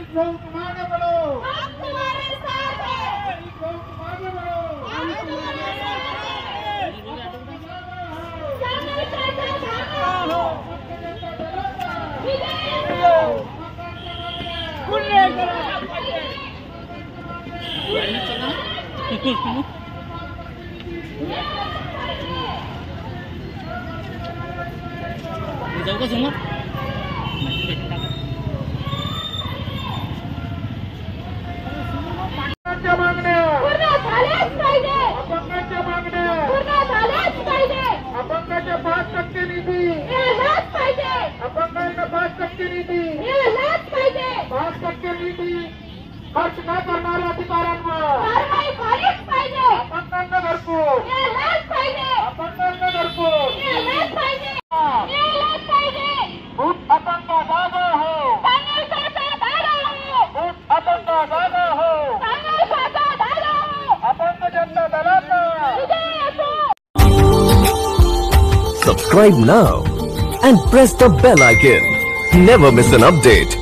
आगे बढ़ो, हम तुम्हारे साथ हैं, आगे बढ़ो, हम तुम्हारे साथ हैं, सामने से भागो, विजय हो, जाऊ का समोर अपंगांच्या मागण्या पूर्ण झाल्याच पाहिजे, अपंगांच्या मागण्या पूर्ण झाल्याच पाहिजे, अपंगाच्या 5% निधी मिळालाच पाहिजे, अपंगांना 5% निधी मिळालाच पाहिजे, 5% निधी खर्च न करणाऱ्या अधिकाऱ्यांवर कारवाई झालीच पाहिजे, अपंगांना घरपोच मिळालाच पाहिजे, अपंगांना घरपोच मिळालाच पाहिजे, मिळालाच पाहिजे, भूत अपंग जागा हो काँग्रेसचा दादा हो, भूत अपंग जागा हो काँग्रेसचा दादा हो, अपंग जनता दलाचा विजय असो. Subscribe now and press the bell icon. Never miss an update.